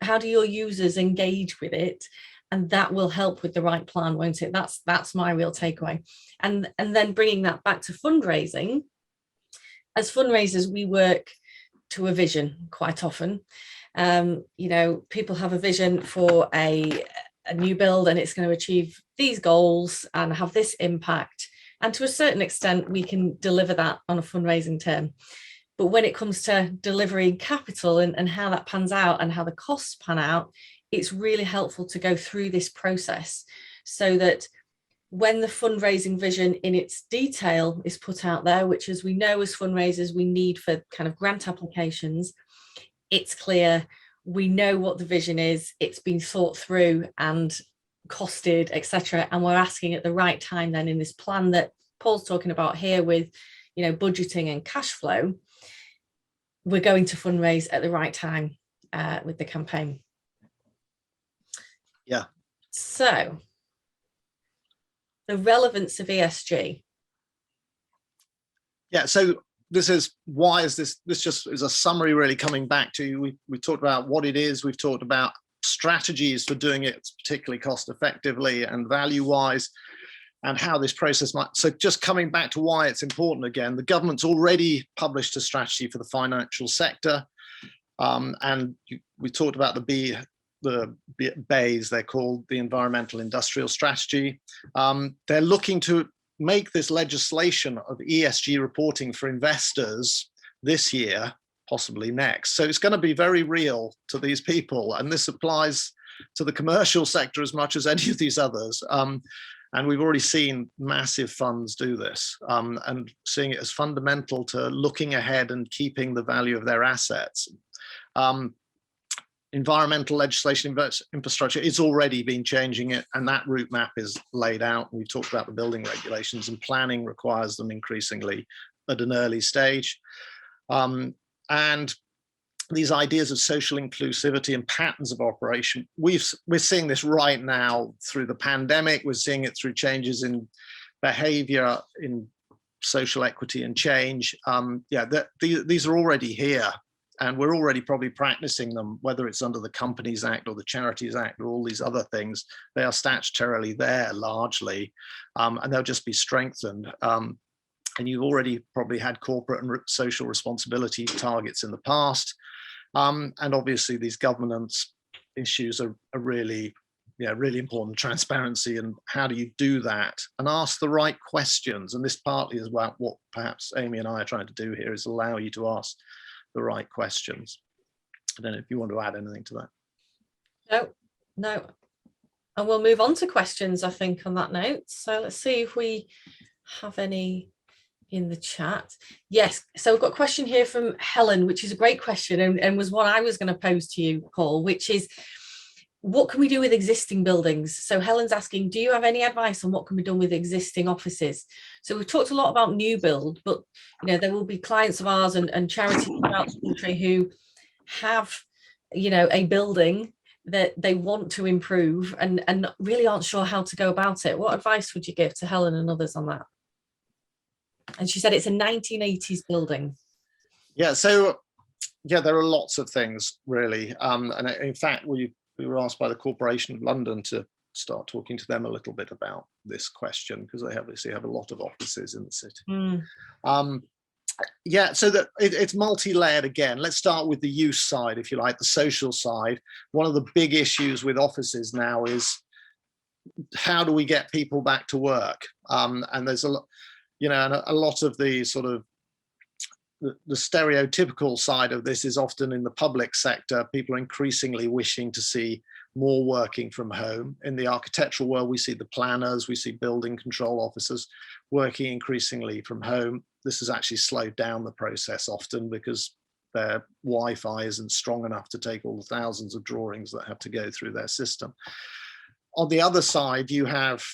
How do your users engage with it? And that will help with the right plan, won't it? That's my real takeaway. And then bringing that back to fundraising. As fundraisers, we work to a vision quite often. People have a vision for a new build, and it's going to achieve these goals and have this impact. And to a certain extent, we can deliver that on a fundraising term. But when it comes to delivering capital and how that pans out and how the costs pan out, it's really helpful to go through this process so that when the fundraising vision in its detail is put out there, which, as we know as fundraisers, we need for kind of grant applications, it's clear, we know what the vision is, it's been thought through and costed, etc. And we're asking at the right time then in this plan that Paul's talking about here with, budgeting and cash flow, we're going to fundraise at the right time with the campaign. Yeah. So the relevance of ESG. Yeah, so this is, why is this just is a summary, really, coming back to, we talked about what it is, we've talked about strategies for doing it particularly cost effectively and value wise, and how this process might. So just coming back to why it's important again, the government's already published a strategy for the financial sector. And we talked about the BEIS, they're called, the Environmental Industrial Strategy. They're looking to make this legislation of ESG reporting for investors this year, possibly next. So it's going to be very real to these people. And this applies to the commercial sector as much as any of these others. And we've already seen massive funds do this, and seeing it as fundamental to looking ahead and keeping the value of their assets. Environmental legislation, infrastructure is already been changing it, and that route map is laid out. We've talked about the building regulations, and planning requires them increasingly at an early stage. And these ideas of social inclusivity and patterns of operation, we're seeing this right now through the pandemic. We're seeing it through changes in behavior, in social equity and change. These are already here, and we're already probably practicing them, whether it's under the Companies Act or the Charities Act or all these other things. They are statutorily there largely, and they'll just be strengthened. And you've already probably had corporate and social responsibility targets in the past. And obviously these governance issues are really important. Transparency, and how do you do that and ask the right questions? And this partly is what perhaps Amy and I are trying to do here, is allow you to ask the right questions. I don't know if you want to add anything to that. No. And we'll move on to questions, I think, on that note. So let's see if we have any in the chat. Yes, so we've got a question here from Helen, which is a great question, and was what I was going to pose to you, Paul, which is, what can we do with existing buildings? So Helen's asking, do you have any advice on what can be done with existing offices? So we've talked a lot about new build, but there will be clients of ours and charities throughout the country who have a building that they want to improve and really aren't sure how to go about it. What advice would you give to Helen and others on that? And she said it's a 1980s building. Yeah, so there are lots of things really. And in fact, we were asked by the Corporation of London to start talking to them a little bit about this question, because they obviously have a lot of offices in the city. So that it's multi-layered again. Let's start with the use side, if you like, the social side. One of the big issues with offices now is, how do we get people back to work? And there's a lot. And a lot of the sort of the stereotypical side of this is often in the public sector. People are increasingly wishing to see more working from home. In the architectural world, we see the planners, we see building control officers working increasingly from home. This has actually slowed down the process often because their Wi-Fi isn't strong enough to take all the thousands of drawings that have to go through their system. On the other side, you have,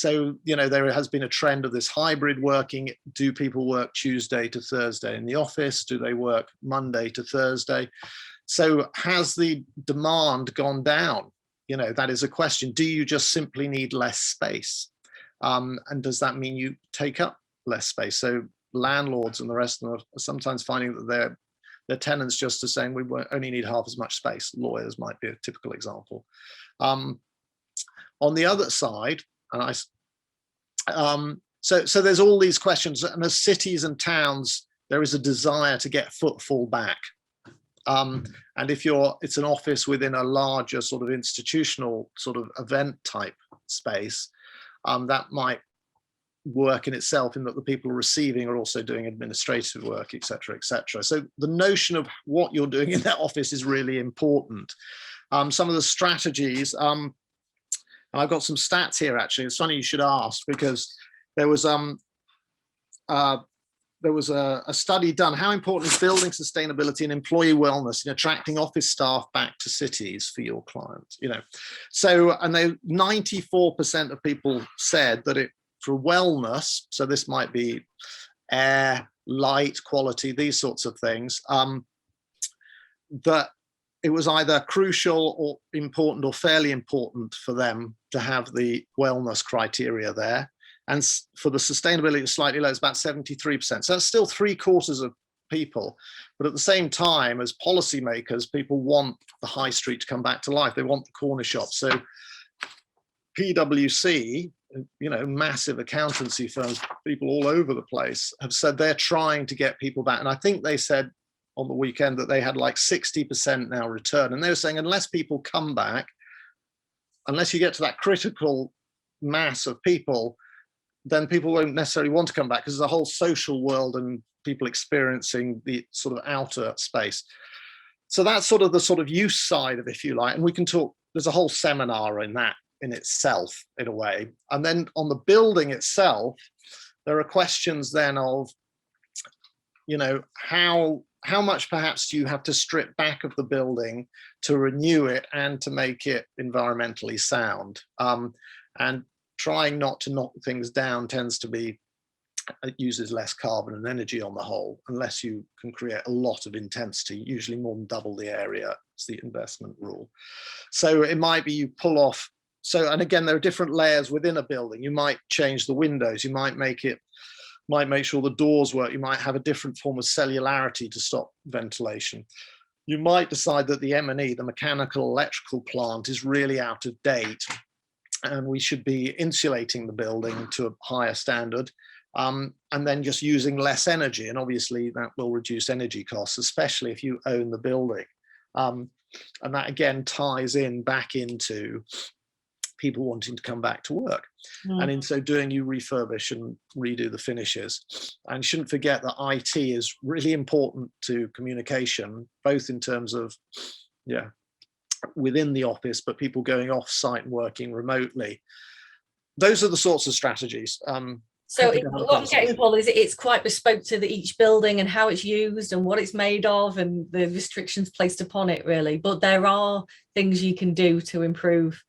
there has been a trend of this hybrid working. Do people work Tuesday to Thursday in the office? Do they work Monday to Thursday? So has the demand gone down? That is a question. Do you just simply need less space? And does that mean you take up less space? So landlords and the rest of them are sometimes finding that their tenants just are saying, we only need half as much space. Lawyers might be a typical example. On the other side, so there's all these questions, and as cities and towns, there is a desire to get footfall back. And if it's an office within a larger sort of institutional sort of event type space, that might work in itself, in that the people receiving are also doing administrative work, etc., etc. So the notion of what you're doing in that office is really important. Some of the strategies. I've got some stats here, actually. It's funny you should ask, because there was a study done. How important is building sustainability and employee wellness in attracting office staff back to cities for your clients? So, and 94% of people said that for wellness, so this might be air, light, quality, these sorts of things, that it was either crucial or important or fairly important for them to have the wellness criteria there. And for the sustainability, it's slightly low, it's about 73%. So that's still 3/4 of people. But at the same time, as policymakers, people want the high street to come back to life. They want the corner shop. So PwC massive accountancy firms, people all over the place, have said they're trying to get people back. And I think they said on the weekend that they had like 60% now return. And they were saying, unless people come back, unless you get to that critical mass of people, then people won't necessarily want to come back, because there's a whole social world and people experiencing the sort of outer space. So that's sort of the use side of it, if you like. And we can talk, there's a whole seminar in that in itself, in a way. And then on the building itself, there are questions then of, how much perhaps do you have to strip back of the building to renew it and to make it environmentally sound? And trying not to knock things down tends to be, it uses less carbon and energy on the whole, unless you can create a lot of intensity, usually more than double the area. It's the investment rule. So it might be you pull off. So, and again, there are different layers within a building. You might change the windows. You might make sure the doors work. You might have a different form of cellularity to stop ventilation. You might decide that the M&E, the mechanical electrical plant, is really out of date, and we should be insulating the building to a higher standard, and then just using less energy. And obviously that will reduce energy costs, especially if you own the building. And that again ties in back into people wanting to come back to work. And in so doing, you refurbish and redo the finishes. And you shouldn't forget that IT is really important to communication, both in terms of, within the office, but people going off site and working remotely. Those are the sorts of strategies. So what I'm getting, Paul, is it's quite bespoke to each building and how it's used and what it's made of and the restrictions placed upon it, really. But there are things you can do to improve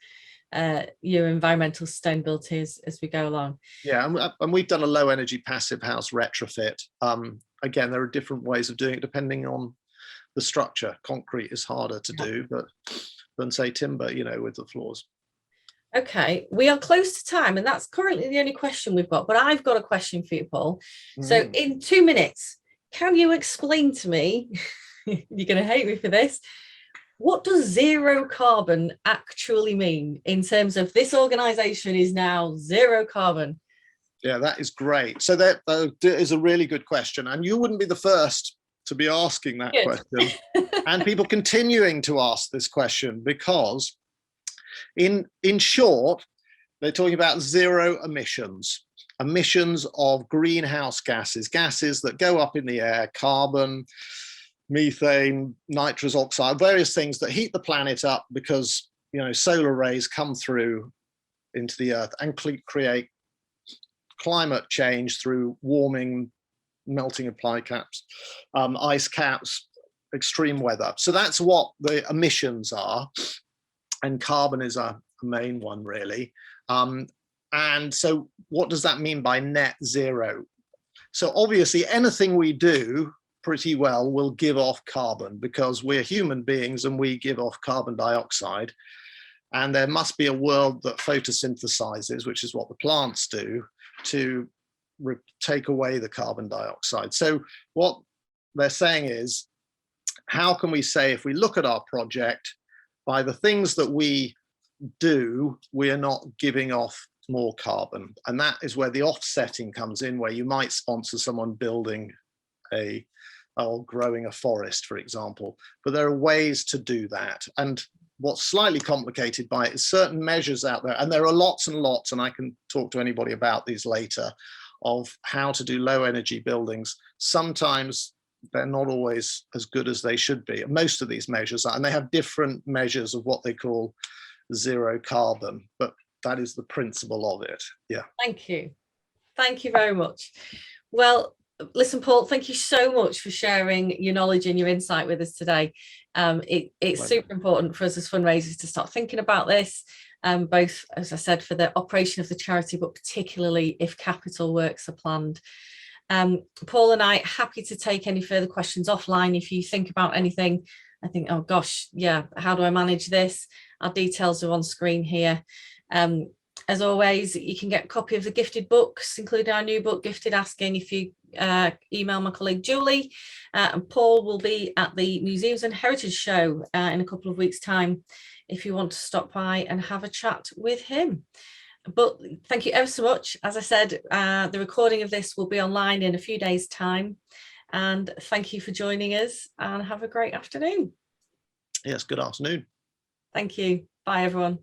your environmental sustainability as we go along. Yeah, and we've done a low energy passive house retrofit. Again, there are different ways of doing it depending on the structure. Concrete is harder to do, but than say timber, with the floors. Okay, we are close to time, and that's currently the only question we've got, but I've got a question for you, Paul. So in 2 minutes, can you explain to me, you're going to hate me for this, what does zero carbon actually mean in terms of this organization is now zero carbon? Yeah, that is great. So that is a really good question, and you wouldn't be the first to be asking that question. And people continuing to ask this question, because in short, they're talking about zero emissions of greenhouse gases that go up in the air, carbon, methane, nitrous oxide, various things that heat the planet up because solar rays come through into the earth and create climate change through warming, melting of ice caps, extreme weather. So that's what the emissions are, and carbon is a main one, really. And so what does that mean by net zero? So obviously anything we do pretty well will give off carbon, because we're human beings and we give off carbon dioxide, and there must be a world that photosynthesizes, which is what the plants do, to take away the carbon dioxide. So what they're saying is, how can we say, if we look at our project, by the things that we do, we are not giving off more carbon? And that is where the offsetting comes in, where you might sponsor someone building or growing a forest, for example. But there are ways to do that. And what's slightly complicated by it is certain measures out there, and there are lots and lots, and I can talk to anybody about these later, of how to do low energy buildings. Sometimes they're not always as good as they should be. Most of these measures are, and they have different measures of what they call zero carbon, but that is the principle of it. Yeah. Thank you. Thank you very much. Well, listen, Paul, thank you so much for sharing your knowledge and your insight with us today. It's super important for us as fundraisers to start thinking about this, both, as I said, for the operation of the charity, but particularly if capital works are planned. Paul and I are happy to take any further questions offline. If you think about anything, I think, oh gosh, yeah, how do I manage this? Our details are on screen here. As always, you can get a copy of the gifted books, including our new book, Gifted Asking, if you email my colleague Julie. And Paul will be at the Museums and Heritage Show in a couple of weeks' time, if you want to stop by and have a chat with him. But thank you ever so much. As I said, the recording of this will be online in a few days' time. And thank you for joining us, and have a great afternoon. Yes, good afternoon. Thank you. Bye, everyone.